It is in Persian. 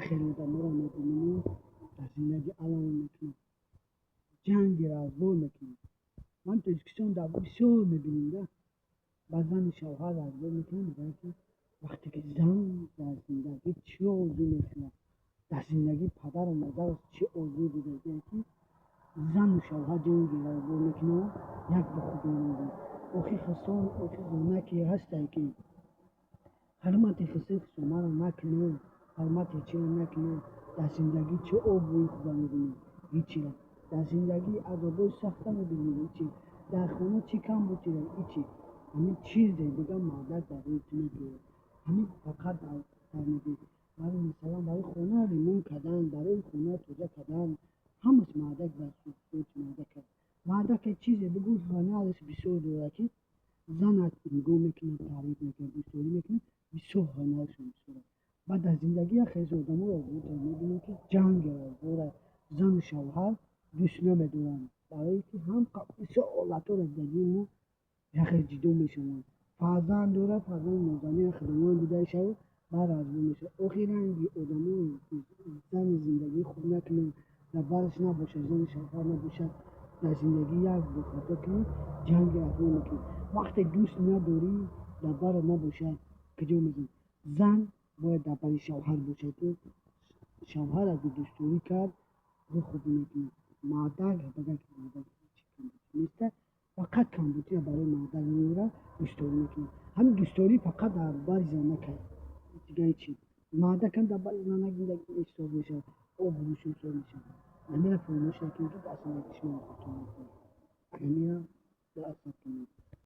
خیلی آدما رو می‌بینیم در زندگی الان میتونن جنگی را رو میکنن. من تلویزیون در بسیار میبینیم بعض زن شوهر را رو میکنن میگن که وقتی که زن در زندگی چه اوضاع میکنه، در زندگی پدر و مادر چه اوضاع بوده که زن و شوهر جنگی را رو میکنن یک به خود میگن اوخی خستان اوخی زنکی هسته که حرمت خسته شما را نکنه، حرمت چی را نکنه، در زندگی چه اوضاعی خدا میبینه هیچی را در زندگی عذابای سخته میبینیم هیچی در خونه چی کم بود هیچی همین چیز دیگه مادر در روی که همین فقط در میگه برای مثلا برای خونه لیمون کردن برای خونه توجه کردن همش مادر در سوچ مادر کرد مادر که چیزی بگو خانه ازش بسیار دوره که زن از میگو میکنه تعریف میکنه بسیاری میکنه بسیار هنرشون بسیاره بعد از زندگی خیلی آدم رو بود میبینیم که جنگ را زن و شوهر دوست نمیدونن برای که هم بسیار حالت رو دیدیم یخی جدو میشون فرزند دوره فرزند نازنین خدمات دیده شد بعد از اون میشه اخیرا آدم زن زندگی خوب نکنه در برش نباشه زن شوهر نباشه در زندگی یک بخاطر که جنگ از اون میکنه وقتی دوست نداری در بر نباشه کجا میزن زن باید در بر شوهر باشه که شوهر اگه دوستوری کرد رو خوب میکنه مادر بگه که مادر نیسته فقط کمبودی برای مادر میره دوستوری میکنه همین دوستوری فقط در بر زن نکرد دیگه هیچی مادر کم در بر زن نگیره استور میشه او بروش استور میشه نمیره فرموش نکنه که اصلا نکشمه خودتون میکنه نمیره در اصلا کنه